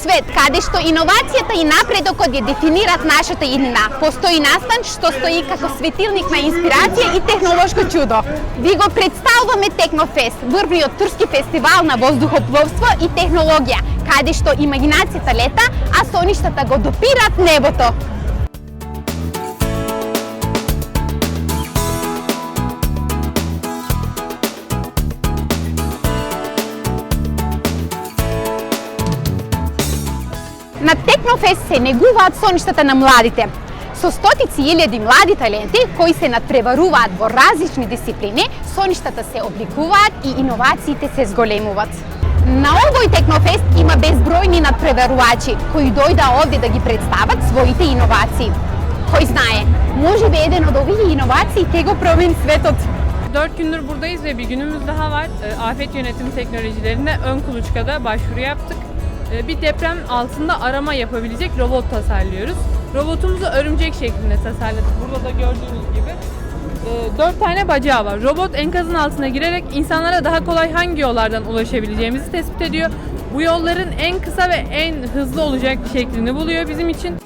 свет каде што иновацијата и напредокот ја дефинират нашата иднина, постои настан што стои како светилник на инспирација и технолошко чудо. Ви го представуваме Технофест, врвниот турски фестивал на воздухопловство и технологија, каде што имагинацијата лета, а соништата го допират небото. На Технофест се негуваат соништата на младите. Со стотици илјади млади таленти кои се надпреваруваат во различни дисциплини, соништата се обликуваат и иновациите се зголемуваат. На овој Технофест има безбројни надпреварувачи кои дојда овде да ги представат своите иновации. Кој знае, може би еден од овие иновации ќе го промени светот. 4 gündür buradayız ve bir günümüz daha var. Afet yönetim teknolojilerine ön kuluçkada başvuru yaptık. Bir deprem altında arama yapabilecek robot tasarlıyoruz. Robotumuzu örümcek şeklinde tasarladık. Burada da gördüğünüz gibi 4 tane bacağı var. Robot enkazın altına girerek insanlara daha kolay hangi yollardan ulaşabileceğimizi tespit ediyor. Bu yolların en kısa ve en hızlı olacak şeklini buluyor bizim için.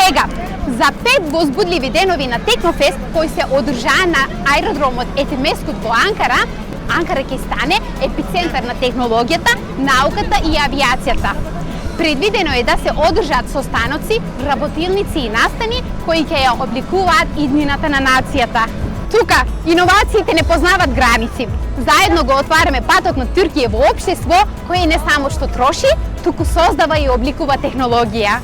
Сега, за 5 возбудливи денови на Технофест кои се одржаа на аеродромот Етемескут во Анкара, Анкара ќе стане епицентар на технологијата, науката и авиацијата. Предвидено е да се одржаат состаноци, работилници и настани кои ќе ја обликуваат иднината на нацијата. Тука, иновациите не познават граници. Заедно го отвараме патот на Туркија во општество кое не само што троши, туку создава и обликува технологија.